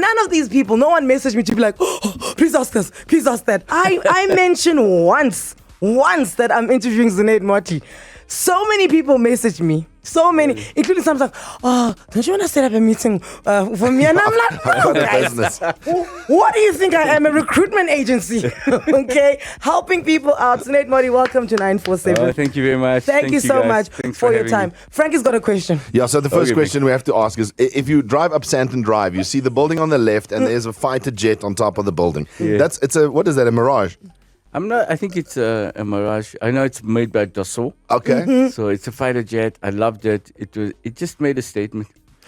none of these people, no one messaged me to be like, oh, please ask this, please ask that. I mentioned once that I'm interviewing Zunaid Moti. So many people messaged me. So many, including some like, oh, don't you want to set up a meeting for me? And I'm like, no, guys. What do you think I am? A recruitment agency, okay? Helping people out. Zunaid Moti, welcome to 947. Thank you very much. Thank you so much Thanks for your time. Me. Frankie's got a question. Yeah, so the first question we have to ask is, if you drive up Santon Drive, you see the building on the left and there's a fighter jet on top of the building. Yeah. What is that, a Mirage? I think it's a Mirage. I know it's made by Dassault. Okay. So it's a fighter jet. I loved it. It just made a statement.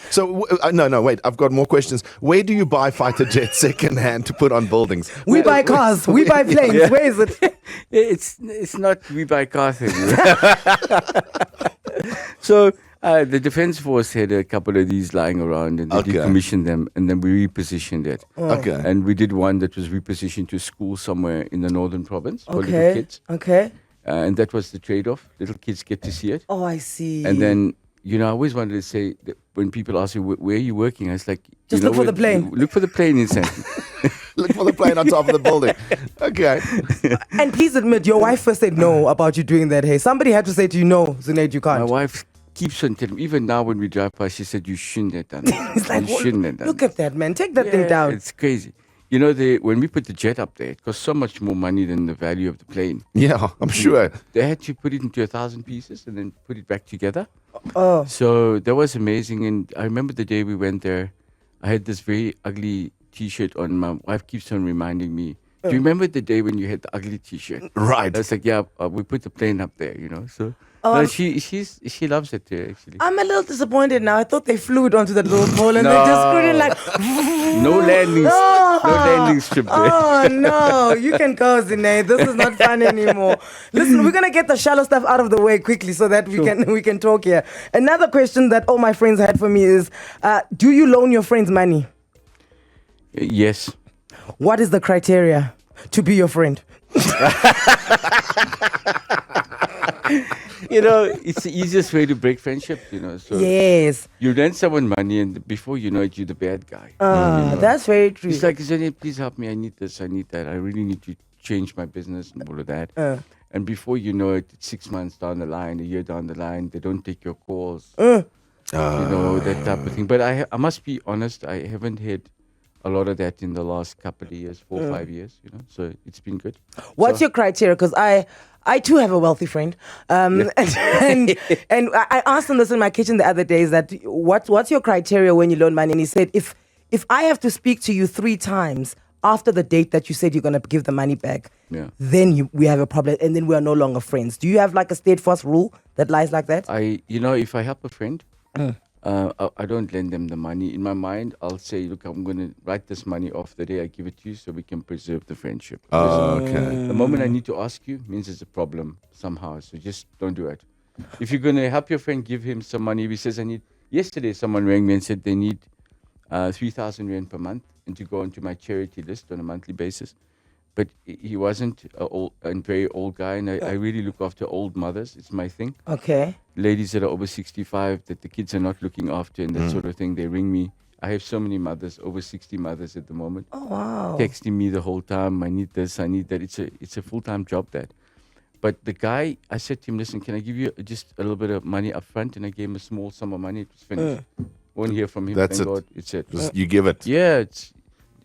So, no, wait. I've got more questions. Where do you buy fighter jets second-hand to put on buildings? We buy cars. We buy planes. Yeah. Where is it? It's not we buy cars. So the Defence Force had a couple of these lying around, and they decommissioned them, and then we repositioned it. Okay. And we did one that was repositioned to a school somewhere in the northern province for little kids. Okay. And that was the trade-off. Little kids get to see it. Oh, I see. And then, I always wanted to say that when people ask you, where are you working? I was like, just look for the plane. Look for the plane in Santon. Look for the plane on top of the building. Okay. And please admit, your wife first said no about you doing that. Hey, somebody had to say to you, no, Zunaid, you can't. My wife keeps on telling me, even now when we drive past, she said, you shouldn't have done that. It's like, shouldn't have done look at that, man. Take that thing down. It's crazy. When we put the jet up there, it cost so much more money than the value of the plane. Yeah, I'm sure. They had to put it into 1,000 pieces and then put it back together. Oh. So that was amazing. And I remember the day we went there, I had this very ugly T-shirt on. My wife keeps on reminding me, do you remember the day when you had the ugly T-shirt? Right. I was like, we put the plane up there, So she loves it too, actually. I'm a little disappointed now. I thought they flew it onto that little pole and they just couldn't no landing strip there. Oh no, you can go, Zunaid. This is not fun anymore. Listen, we're gonna get the shallow stuff out of the way quickly so that we can talk here. Another question that all my friends had for me is, do you loan your friends money? Yes. What is the criteria to be your friend? It's the easiest way to break friendship, So yes. You lend someone money, and before you know it, you're the bad guy. That's very true. It's like, please help me. I need this. I need that. I really need to change my business and all of that. And before you know it, it's 6 months down the line, a year down the line, they don't take your calls. That type of thing. But I must be honest, I haven't had a lot of that in the last couple of years, 4 or 5 years, So it's been good. What's your criteria? Because I too have a wealthy friend, and I asked him this in my kitchen the other day. Is that what's your criteria when you loan money? And he said, if I have to speak to you 3 times after the date that you said you're going to give the money back, then we have a problem, and then we are no longer friends. Do you have like a steadfast rule that lies like that? If I help a friend, I don't lend them the money. In my mind, I'll say, look, I'm going to write this money off the day I give it to you so we can preserve the friendship. Okay. The moment I need to ask you means there's a problem somehow. So just don't do it. If you're going to help your friend, give him some money. He says, yesterday someone rang me and said they need 3,000 Rand per month and to go onto my charity list on a monthly basis. But he wasn't a very old guy, and I really look after old mothers. It's my thing. Okay. Ladies that are over 65 that the kids are not looking after and that sort of thing. They ring me. I have so many mothers, over 60 mothers at the moment. Oh, wow. Texting me the whole time. I need this, I need that. It's a full-time job, that. But the guy, I said to him, listen, can I give you just a little bit of money up front? And I gave him a small sum of money. It was finished. Won't hear from him. That's Thank it. God. It's it. You give it. Yeah,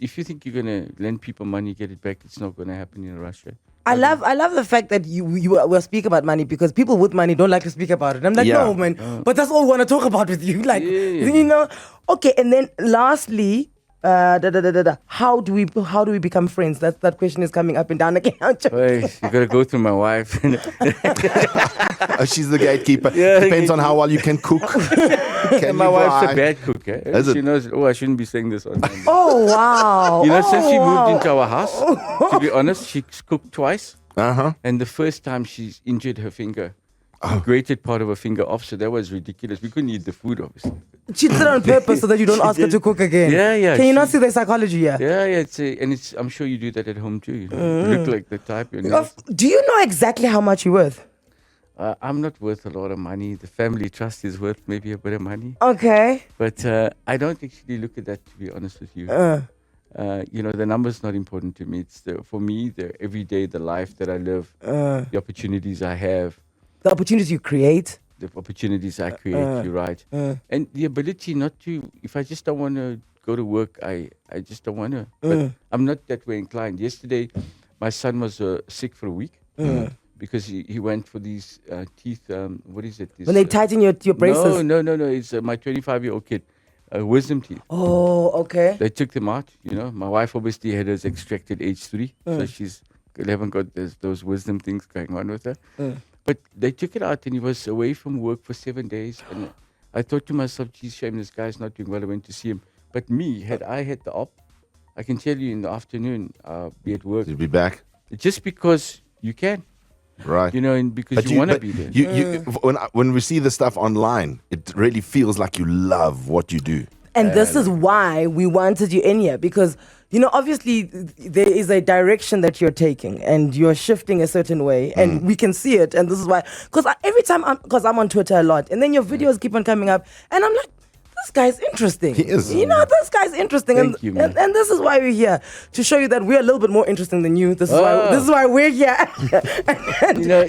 if you think you're going to lend people money, get it back, it's not going to happen in Russia. I love the fact that you will speak about money, because people with money don't like to speak about it. I'm like, no, man, but that's all we want to talk about with you. Like, Okay, and then lastly, how do we become friends? That question is coming up and down again. Hey, you got to go through my wife. She's the gatekeeper. Depends on how well you can cook. My wife's a bad cook. She knows, I shouldn't be saying this on time. Oh, wow. Since she moved into our house, to be honest, she's cooked twice. And the first time she's injured her finger. Grated part of her finger off, so that was ridiculous. We couldn't eat the food, obviously. She did it on purpose so that you don't ask her to cook again. Yeah. Can you not see the psychology here? Yeah. I'm sure you do that at home too. You look like the type. Do you know exactly how much you're worth? I'm not worth a lot of money. The family trust is worth maybe a bit of money. Okay. But I don't actually look at that, to be honest with you. The number's not important to me. It's for me, the everyday, the life that I live, the opportunities I have, The opportunities you create. the opportunities I create, you're right. And the ability not to, if I just don't want to go to work, I just don't want to. But I'm not that way inclined. Yesterday, my son was sick for a week because he went for these teeth, what is it? This, When they tighten your braces. No. It's my 25-year-old kid, wisdom teeth. Oh, okay. They took them out, My wife obviously had hers extracted age 3, so she's haven't got those wisdom things going on with her. But they took it out and he was away from work for 7 days. And I thought to myself, geez, shame this guy's not doing well. I went to see him. But me, had I had the op, I can tell you in the afternoon, I'll be at work. You'll be back. Just because you can. Right. And because you want to be there. When we see the stuff online, it really feels like you love what you do. And this is why we wanted you in here, because obviously there is a direction that you're taking and you're shifting a certain way, and we can see it. And this is why, because every time I'm on Twitter a lot, and then your videos keep on coming up, and I'm like, this guy's interesting. He is. This guy's interesting. Thank you, man. And this is why we're here, to show you that we're a little bit more interesting than you. This is why we're here.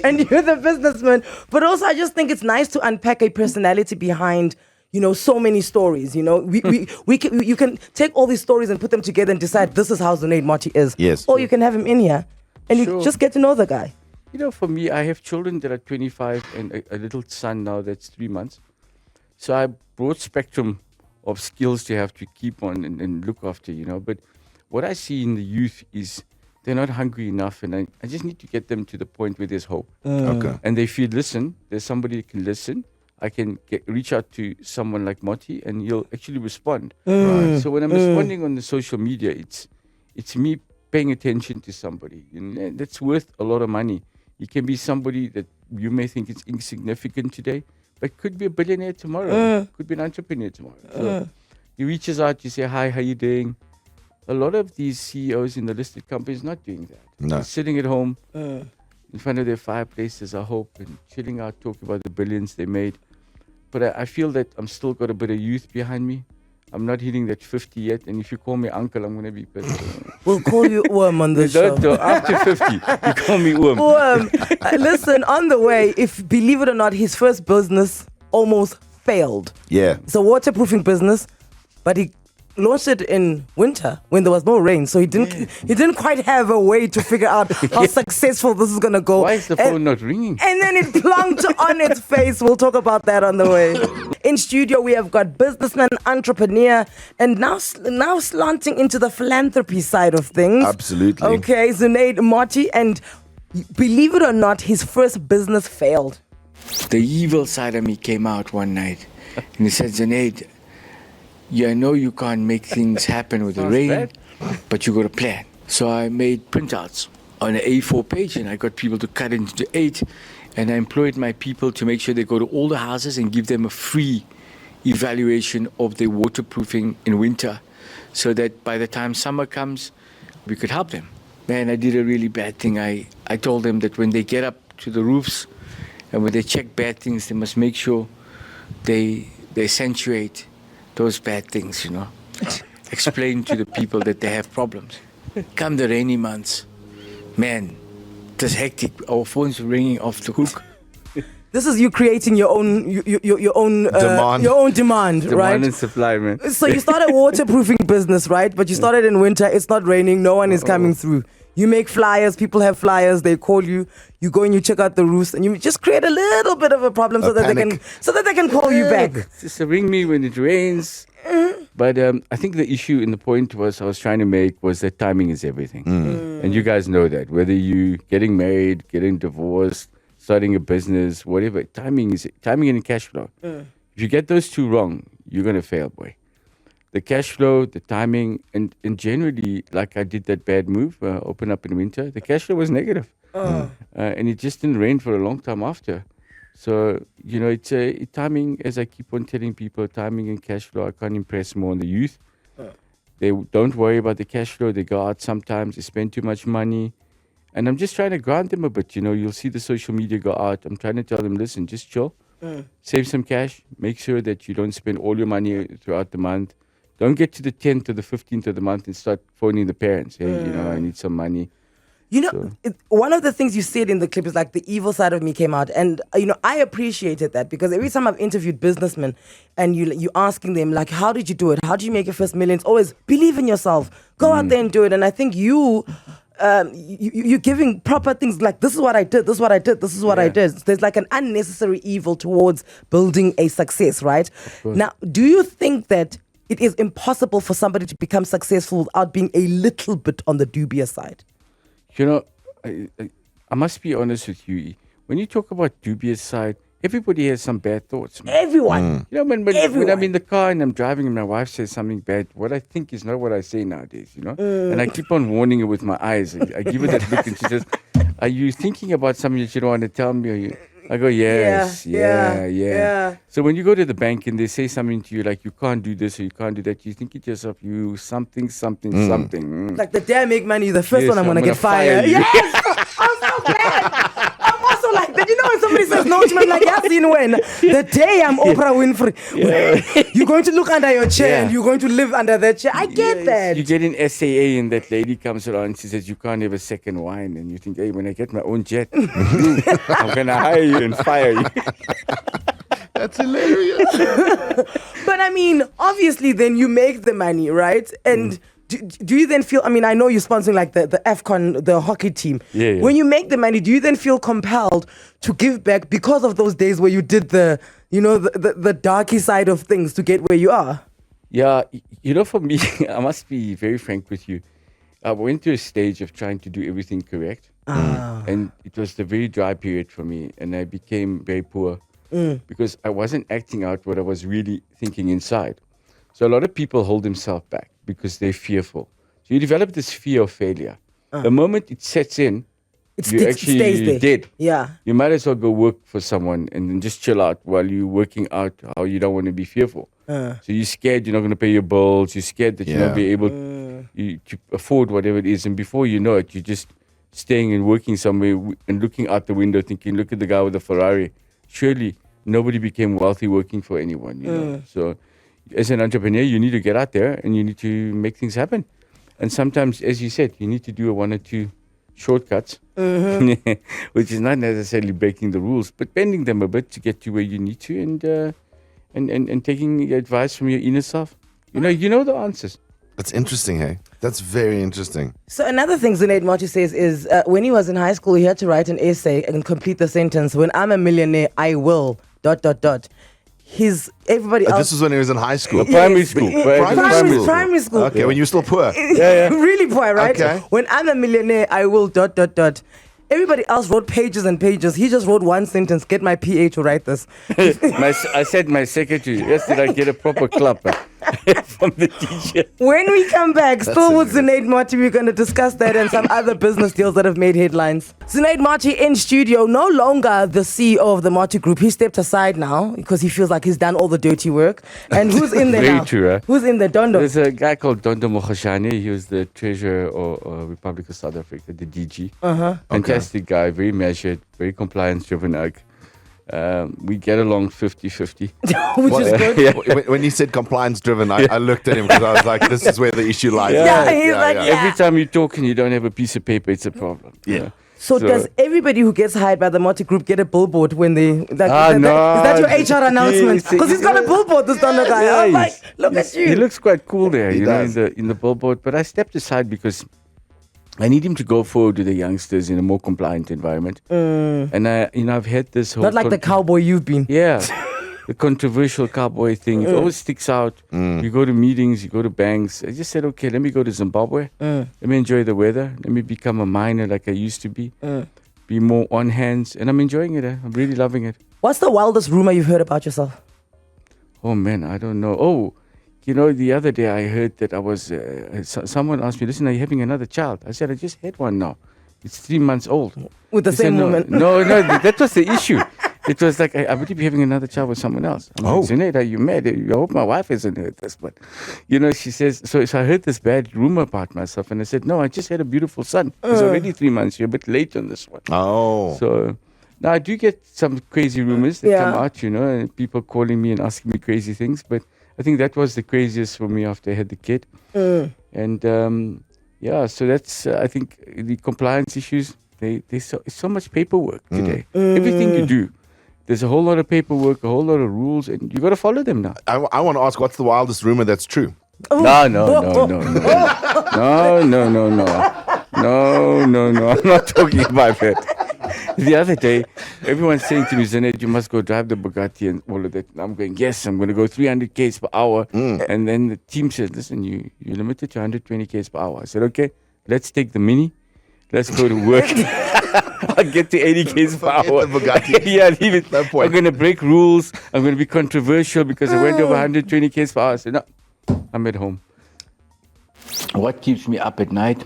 and you're the businessman. But also, I just think it's nice to unpack a personality behind so many stories. You can take all these stories and put them together and decide this is how Zunaid Moti is. Yes. Or you can have him in here and you just get to know the guy. For me, I have children that are 25 and a little son now that's 3 months. So I broad spectrum of skills to have to keep on and look after, But what I see in the youth is they're not hungry enough, and I just need to get them to the point where there's hope. Okay. And they feel, listen, there's somebody that can listen. I can reach out to someone like Moti, and he'll actually respond. Right. So when I'm responding on the social media, it's me paying attention to somebody, and that's worth a lot of money. It can be somebody that you may think is insignificant today, but could be a billionaire tomorrow. Could be an entrepreneur tomorrow. So he reaches out, you say, hi, how you doing? A lot of these CEOs in the listed companies not doing that. No. They're sitting at home in front of their fireplaces, I hope, and chilling out, talking about the billions they made. But I feel that I'm still got a bit of youth behind me. I'm not hitting that 50 yet. And if you call me uncle, I'm going to be pissed. We'll call you Worm on the show. After 50, you call me Worm. Listen, on the way, if believe it or not, his first business almost failed. Yeah. It's a waterproofing business, but he launched it in winter when there was no rain, so he didn't quite have a way to figure out how successful this is gonna go. Why is the phone not ringing? And then it plunked on its face. We'll talk about that on the way. In studio, we have got businessman, entrepreneur, and now slanting into the philanthropy side of things. Absolutely. Okay, Zunaid Moti, and believe it or not, his first business failed. The evil side of me came out one night, and he said, Zunaid, I know you can't make things happen with the rain, but you got a plan. So I made printouts on an A4 page, and I got people to cut it into 8, and I employed my people to make sure they go to all the houses and give them a free evaluation of their waterproofing in winter, so that by the time summer comes, we could help them. Man, I did a really bad thing. I told them that when they get up to the roofs and when they check bad things, they must make sure they accentuate those bad things, Explain to the people that they have problems. Come the rainy months, man, it was hectic. Our phones were ringing off the hook. This is you creating your own demand, right? Demand and supply, man. So you started a waterproofing business, right? But you started in winter. It's not raining. No one is coming through. You make flyers. People have flyers. They call you. You go and you check out the roofs, and you just create a little bit of a problem so that they can call you back. Just ring me when it rains. But I think the issue in the point I was trying to make was that timing is everything, and you guys know that. Whether you getting married, getting divorced, starting a business, whatever, timing and cash flow. If you get those two wrong, you're gonna fail, boy. The cash flow, the timing, and generally, like I did that bad move, open up in winter, the cash flow was negative. And it just didn't rain for a long time after. So, it's timing, as I keep on telling people, timing and cash flow. I can't impress more on the youth. They don't worry about the cash flow. They go out sometimes, they spend too much money. And I'm just trying to ground them a bit. You'll see the social media go out. I'm trying to tell them, listen, just chill. Save some cash. Make sure that you don't spend all your money throughout the month. Don't get to the 10th or the 15th of the month and start phoning the parents. Hey, I need some money. One of the things you said in the clip is like the evil side of me came out. And, I appreciated that because every time I've interviewed businessmen and you asking them, like, how did you do it? How did you make your first millions? Always believe in yourself. Go out there and do it. And I think you're giving proper things like, this is what I did, this is what I did, this is what I did. There's like an unnecessary evil towards building a success, right? Now, do you think that it is impossible for somebody to become successful without being a little bit on the dubious side? I must be honest with you. When you talk about dubious side, everybody has some bad thoughts. Man. Everyone. When I'm in the car and I'm driving and my wife says something bad, what I think is not what I say nowadays, And I keep on warning her with my eyes. I give her that look and she says, are you thinking about something that you don't want to tell me? I go, yes, yeah. So when you go to the bank and they say something to you like, you can't do this or you can't do that, you think to yourself, you something. Like the day I make money, the first one I'm going to get fired. Yes! I'm so glad. I'm also like that. When somebody says no to me, I'm like, yes, when? The day I'm Oprah Winfrey. You're going to look under your chair and you're going to live under that chair. I get that. You get in SAA and that lady comes around and she says, you can't have a second wine. And you think, hey, when I get my own jet, I'm going to hire you and fire you. That's hilarious. But obviously then you make the money, right? And do you then feel, I know you're sponsoring like the AFCON, the hockey team. Yeah. When you make the money, do you then feel compelled to give back because of those days where you did the darky side of things to get where you are? Yeah, for me, I must be very frank with you. I went through a stage of trying to do everything correct. And it was a very dry period for me. And I became very poor because I wasn't acting out what I was really thinking inside. So a lot of people hold themselves back because they're fearful. So you develop this fear of failure. The moment it sets in, you actually stays there. dead. Yeah. You might as well go work for someone and then just chill out while you're working out how you don't want to be fearful. So you're scared you're not going to pay your bills. You're scared that you're not be able to afford whatever it is. And before you know it, you're just staying and working somewhere and looking out the window thinking, look at the guy with the Ferrari. Surely nobody became wealthy working for anyone. So as an entrepreneur, you need to get out there and you need to make things happen. And sometimes, as you said, you need to do one or two shortcuts, which is not necessarily breaking the rules, but bending them a bit to get to where you need to, and taking advice from your inner self. You know the answers. That's interesting, hey? That's very interesting. So another thing Zunaid Moti says is when he was in high school, he had to write an essay and complete the sentence, when I'm a millionaire, I will, ... Everybody else. This was when he was in high school. Primary school. Primary school. Okay, when you were still poor. Really poor, right? Okay. When I'm a millionaire, I will ... Everybody else wrote pages and pages. He just wrote one sentence, get my PA to write this. I said my secretary, yes, did I get a proper clap from the teacher? When we come back, still with Zunaid Moti, we're going to discuss that and some other business deals that have made headlines. Zunaid Moti in studio, no longer the CEO of the Moti Group. He stepped aside now because he feels like he's done all the dirty work. And who's in there Very now? true, Who's in there? Dondo? There's a guy called Dondo Mokhashane. He was the treasurer of Republic of South Africa, the DG. Fantastic guy, very measured, very compliance-driven. We get along 50-50. Which is good. When he said compliance-driven, I looked at him because I was like, this is where the issue lies. Every time you talk and you don't have a piece of paper, it's a problem. So does everybody who gets hired by the Moti Group get a billboard when they... No. Is that your HR announcement? Because he's got a billboard, this Dondo guy. I'm like, look at you. He looks quite cool there, He does. in the billboard. But I stepped aside because I need him to go forward with the youngsters in a more compliant environment. And I've had this whole... Not like the cowboy you've been. Yeah. The controversial cowboy thing. It always sticks out. You go to meetings, you go to banks. I just said, okay, let me go to Zimbabwe. Let me enjoy the weather. Let me become a miner like I used to be. Be more on hands. And I'm enjoying it. I'm really loving it. What's the wildest rumor you've heard about yourself? Oh, man, I don't know. Oh, the other day I heard that I was... someone asked me, listen, are you having another child? I said, I just had one now. It's 3 months old. With the He same said, woman? No, that was the issue. It was like, I would be having another child with someone else. I'm like, Zunaid, are you mad? I hope my wife hasn't heard this. But, she says, so I heard this bad rumor about myself. And I said, no, I just had a beautiful son. He's already 3 months. You're a bit late on this one. Oh. So now I do get some crazy rumors that come out, and people calling me and asking me crazy things. But I think that was the craziest for me after I had the kid. And so that's, I think, the compliance issues. There's so much paperwork today. Everything you do, there's a whole lot of paperwork, a whole lot of rules, and you got to follow them now. I want to ask, what's the wildest rumor that's true? No. I'm not talking about that. The other day, everyone's saying to me, Zunaid, you must go drive the Bugatti and all of that. And I'm going, yes, I'm going to go 300 k's per hour. And then the team says, listen, you're limited to 120 k's per hour. I said, okay, let's take the Mini. Let's go to work. I'll get to 80 k's per hour. The Bugatti. Leave it. No point. I'm going to break rules. I'm going to be controversial because I went over 120 k's per hour. I said, no, I'm at home. What keeps me up at night?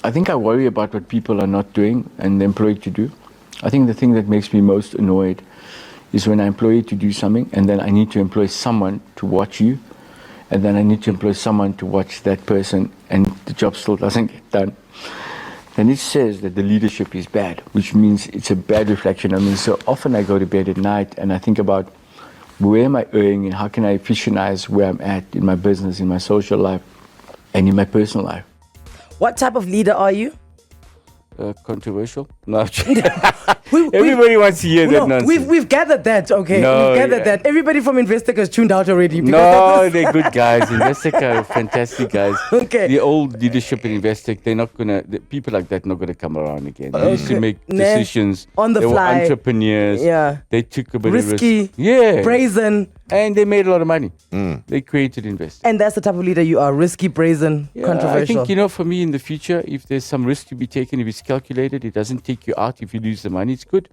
I think I worry about what people are not doing and employed to do. I think the thing that makes me most annoyed is when I employ you to do something and then I need to employ someone to watch you and then I need to employ someone to watch that person and the job still doesn't get done. Then it says that the leadership is bad, which means it's a bad reflection. I mean, so often I go to bed at night and I think about where am I erring and how can I efficientize where I'm at in my business, in my social life, and in my personal life. What type of leader are you? Controversial? No. Everybody wants to hear that nonsense. We've gathered that, okay? No, we've gathered that. Everybody from Investec has tuned out already. No, they're good guys. Investec are fantastic guys. Okay. The old leadership in Investec, they're not going to, people like that not going to come around again. They used to make decisions. On the they fly. Were entrepreneurs. Yeah. They took a bit Risky. of risk. Yeah. Brazen. And they made a lot of money. They created Investec. And that's the type of leader you are. Risky, brazen, controversial. I think, for me in the future, if there's some risk to be taken, if it's calculated, it doesn't take you out. If you lose the money, it's good.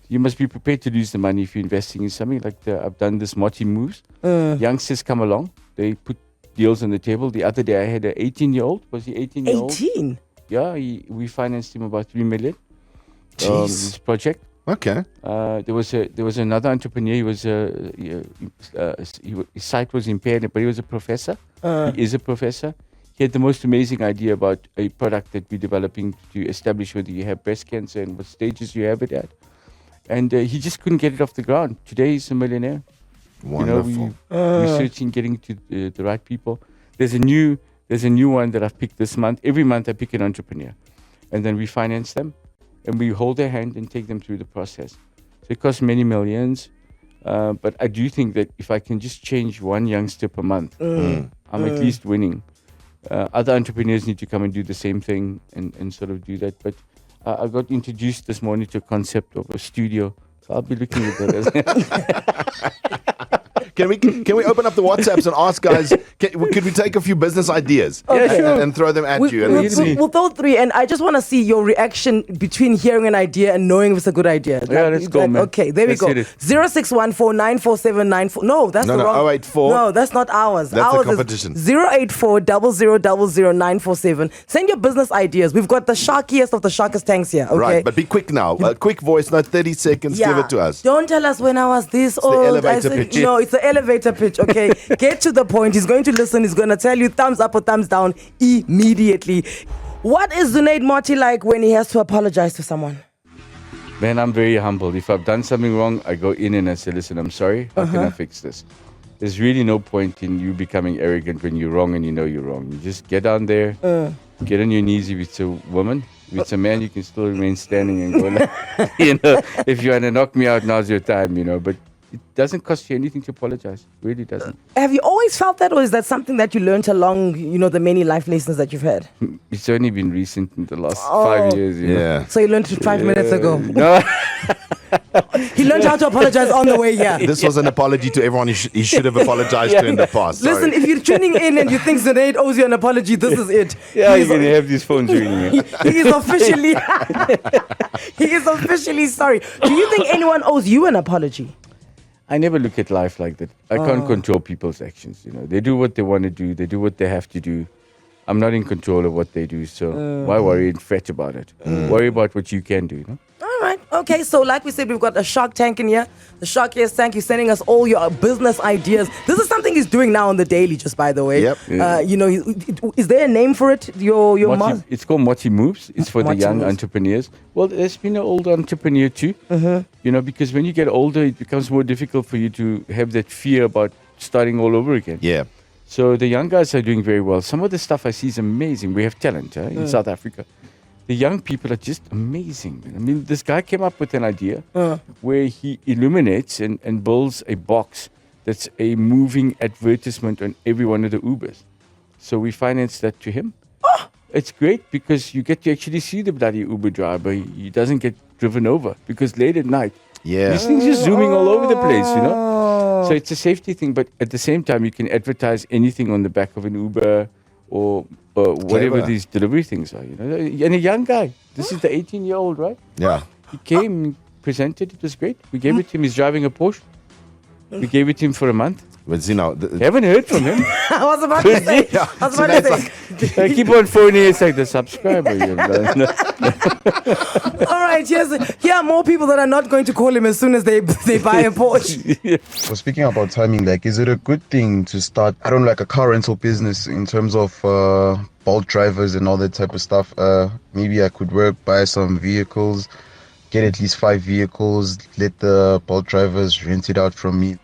You must be prepared to lose the money if you're investing in something like I've done this Moti moves. Youngsters come along. They put deals on the table. The other day I had an 18-year-old. Was he 18-year-old? 18? Yeah, we financed him about 3 million. Jeez. This project. Okay. There was another entrepreneur. He was his sight was impaired, but he was a professor. He is a professor. He had the most amazing idea about a product that we're developing to establish whether you have breast cancer and what stages you have it at. And he just couldn't get it off the ground. Today he's a millionaire. Wonderful. Researching, getting to the right people. There's a new one that I've picked this month. Every month I pick an entrepreneur, and then we finance them, and we hold their hand and take them through the process. So it costs many millions, but I do think that if I can just change one youngster per month, I'm at least winning. Other entrepreneurs need to come and do the same thing and sort of do that. But I got introduced this morning to a concept of a studio. So I'll be looking at that. Can we open up the WhatsApps and ask guys, could we take a few business ideas and throw them at you? We'll throw 3, and I just want to see your reaction between hearing an idea and knowing if it's a good idea. Let's go, man. Okay, there we go. 0614947944. No, that's the wrong. 084. No, that's not ours. That's ours a competition. 08400000947. Send your business ideas. We've got the sharkiest of the sharkest tanks here. Okay, Right, but be quick now. A quick voice, not 30 seconds. Give it to us. Don't tell us when I was this old. the elevator pitch. No, it's the elevator pitch. Okay, get to the point. He's going to listen. He's going to tell you thumbs up or thumbs down immediately. What is Zunaid Moti like when he has to apologize to someone? Man, I'm very humble. If I've done something wrong, I go in and I say, listen, I'm sorry. How can I fix this? There's really no point in you becoming arrogant when you're wrong and you know you're wrong. You just get down there, get on your knees. If it's a woman, if it's a man, you can still remain standing and go, if you want to knock me out, now's your time, But it doesn't cost you anything to apologize. It really doesn't. Have you always felt that, or is that something that you learned along, the many life lessons that you've had? It's only been recent in the last 5 years. Yeah. So you learned it 5 minutes ago. No. He learned how to apologize on the way here. This was an apology to everyone he should have apologized to in the past. Listen, if you're tuning in and you think Zunaid owes you an apology, this is it. Yeah, you're going to have these phones ringing. He is officially he is officially sorry. Do you think anyone owes you an apology? I never look at life like that. I can't control people's actions. They do what they want to do. They do what they have to do. I'm not in control of what they do. So why worry and fret about it? Worry about what you can do. All All right. Okay. So, like we said, we've got a Shark Tank in here. The Shark Tank is sending us all your business ideas. This is something he's doing now on the daily, just by the way. Yep. Is there a name for it? It's called Moti Moves. It's for Moti the young Moves. entrepreneurs. Well, there's been an older entrepreneur too. Because when you get older, it becomes more difficult for you to have that fear about starting all over again. Yeah. So the young guys are doing very well. Some of the stuff I see is amazing. We have talent in South Africa. The young people are just amazing. I mean, this guy came up with an idea where he illuminates and builds a box that's a moving advertisement on every one of the Ubers. So we financed that to him. It's great because you get to actually see the bloody Uber driver. He doesn't get driven over because late at night, Yeah. these things are zooming all over the place, So it's a safety thing, but at the same time, you can advertise anything on the back of an Uber or whatever Clever. these delivery things are, And a young guy, this is the 18-year-old, right? Yeah. He came, presented, it was great. We gave it to him. He's driving a Porsche. We gave it to him for a month. But you know, Haven't heard from him. I was about to say. I was about to say. I keep on phoning. It's like the subscriber. All right. Here are more people that are not going to call him as soon as they buy a Porsche. So speaking about timing, like, is it a good thing to start, I don't know, like a car rental business in terms of Bolt drivers and all that type of stuff? Maybe I could buy some vehicles, get at least 5 vehicles, let the Bolt drivers rent it out from me.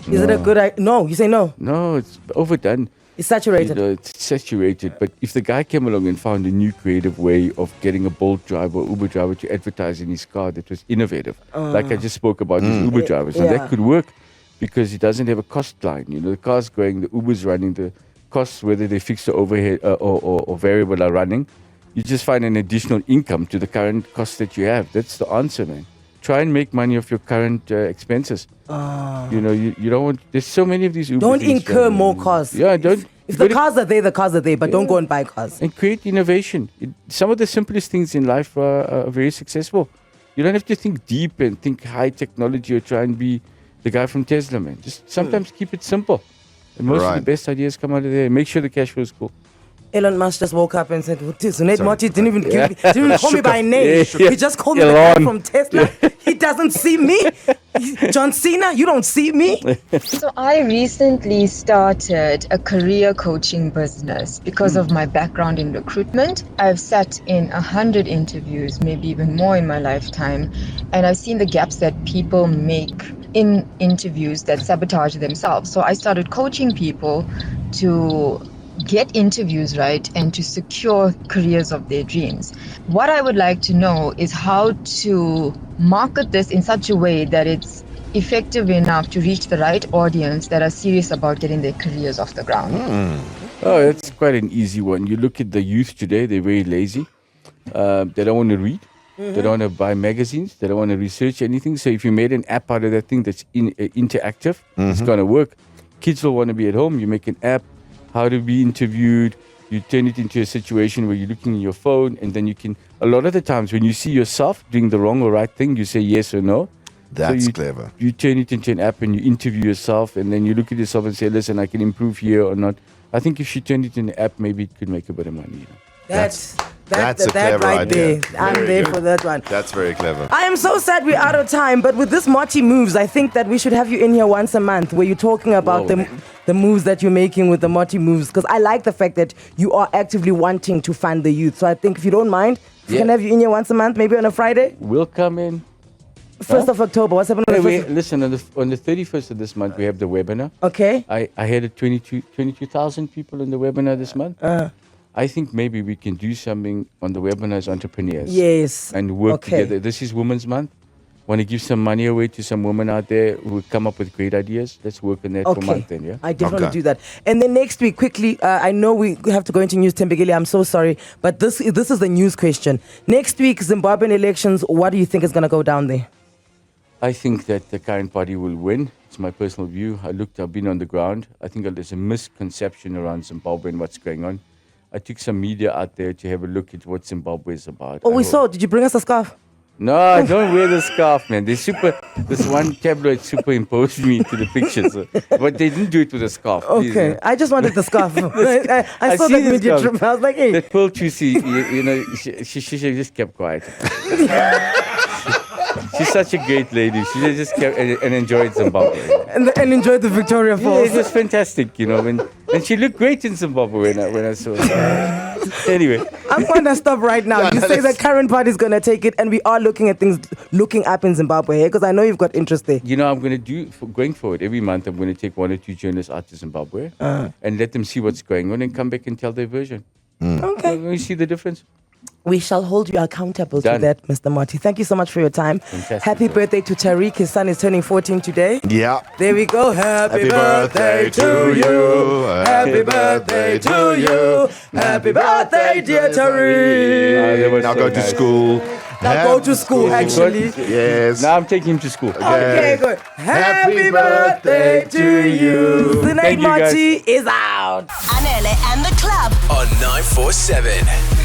Is it a good idea? No, you say no. No, it's overdone. It's saturated. It's saturated. But if the guy came along and found a new creative way of getting a Bolt driver, Uber driver to advertise in his car that was innovative, like I just spoke about these Uber drivers, and that could work because he doesn't have a cost line. The car's going, the Uber's running, the costs, whether they fix the overhead or variable, are running. You just find an additional income to the current costs that you have. That's the answer, man. Try and make money off your current expenses. You don't want. There's so many of these Uber. Don't things incur that- more costs. Yeah, don't. If the cars are there, the cars are there, but don't go and buy cars. And create innovation. Some of the simplest things in life are very successful. You don't have to think deep and think high technology or try and be the guy from Tesla, man. Just sometimes keep it simple. And most of the Right. best ideas come out of there. Make sure the cash flow is cool. Elon Musk just woke up and said, Zunaid Sorry. Moti didn't even call me by name. Yeah. He just called me the guy Elon. from Tesla. He doesn't see me. John Cena, you don't see me. So I recently started a career coaching business because of my background in recruitment. I've sat in 100 interviews, maybe even more in my lifetime, and I've seen the gaps that people make in interviews that sabotage themselves. So I started coaching people to get interviews right and to secure careers of their dreams. What I would like to know is how to market this in such a way that it's effective enough to reach the right audience that are serious about getting their careers off the ground. Oh, that's quite an easy one. You look at the youth today, they're very lazy. They don't want to read. They don't want to buy magazines. They don't want to research anything. So if you made an app out of that thing that's interactive, it's going to work. Kids will want to be at home. You make an app, how to be interviewed. You turn it into a situation where you're looking at your phone, and then you can, a lot of the times when you see yourself doing the wrong or right thing, you say yes or no. That's you, clever. You turn it into an app and you interview yourself, and then you look at yourself and say, listen, I can improve here or not. I think if you turn it into an app, maybe it could make a bit of money. That's That's a clever right idea. there. I'm Very there good. for that one. That's very clever. I am so sad we're out of time, but with this Moti Moves, I think that we should have you in here once a month where you're talking about Whoa. the moves that you're making with the Moti Moves, because I like the fact that you are actively wanting to fund the youth. So I think if you don't mind, we can have you in here once a month, maybe on a Friday. We'll come in. 1st of October. What's happening on the 1st? Listen, on the 31st of this month, we have the webinar. Okay. I had 22,000 people in the webinar this month. I think maybe we can do something on the webinar as entrepreneurs. Yes. And work together. This is Women's Month. Want to give some money away to some women out there who come up with great ideas? Let's work on that for a month then, yeah? I definitely Okay. do that. And then next week, quickly, I know we have to go into news, Tembegele. I'm so sorry, but this is the news question. Next week, Zimbabwean elections, what do you think is going to go down there? I think that the current party will win. It's my personal view. I've been on the ground. I think there's a misconception around Zimbabwe and what's going on. I took some media out there to have a look at what Zimbabwe is about. Oh, we saw. Did you bring us a scarf? No, I don't wear the scarf, man. This one tabloid superimposed me to the pictures, but they didn't do it with a scarf. Please, Okay, man. I just wanted the scarf. I saw see that the media scarf. trip. I was like, hey. That Pearl Tusi, she just kept quiet. She's such a great lady. She just kept and enjoyed Zimbabwe. And enjoyed the Victoria Yeah, Falls. it was fantastic, and she looked great in Zimbabwe when I saw her. Anyway, I'm going to stop right now. You say the current party is going to take it, and we are looking at things looking up in Zimbabwe, because I know you've got interest there. I'm going to going forward, every month I'm going to take 1 or 2 journalists out to Zimbabwe and let them see what's going on and come back and tell their version. Okay. You see the difference? We shall hold you accountable to Done. that, Mr. Moti. Thank you so much for your time. Fantastic. Happy birthday to Tariq. His son is turning 14 today. Yeah. There we go. Happy birthday to you. Happy birthday to you. Happy birthday, dear Tariq. Now go to school. Now go to school, actually. Yes. Now I'm taking him to school. Okay, good. Happy birthday to you. Zunaid Thank you, guys. Moti is out. Anele and the club on 947.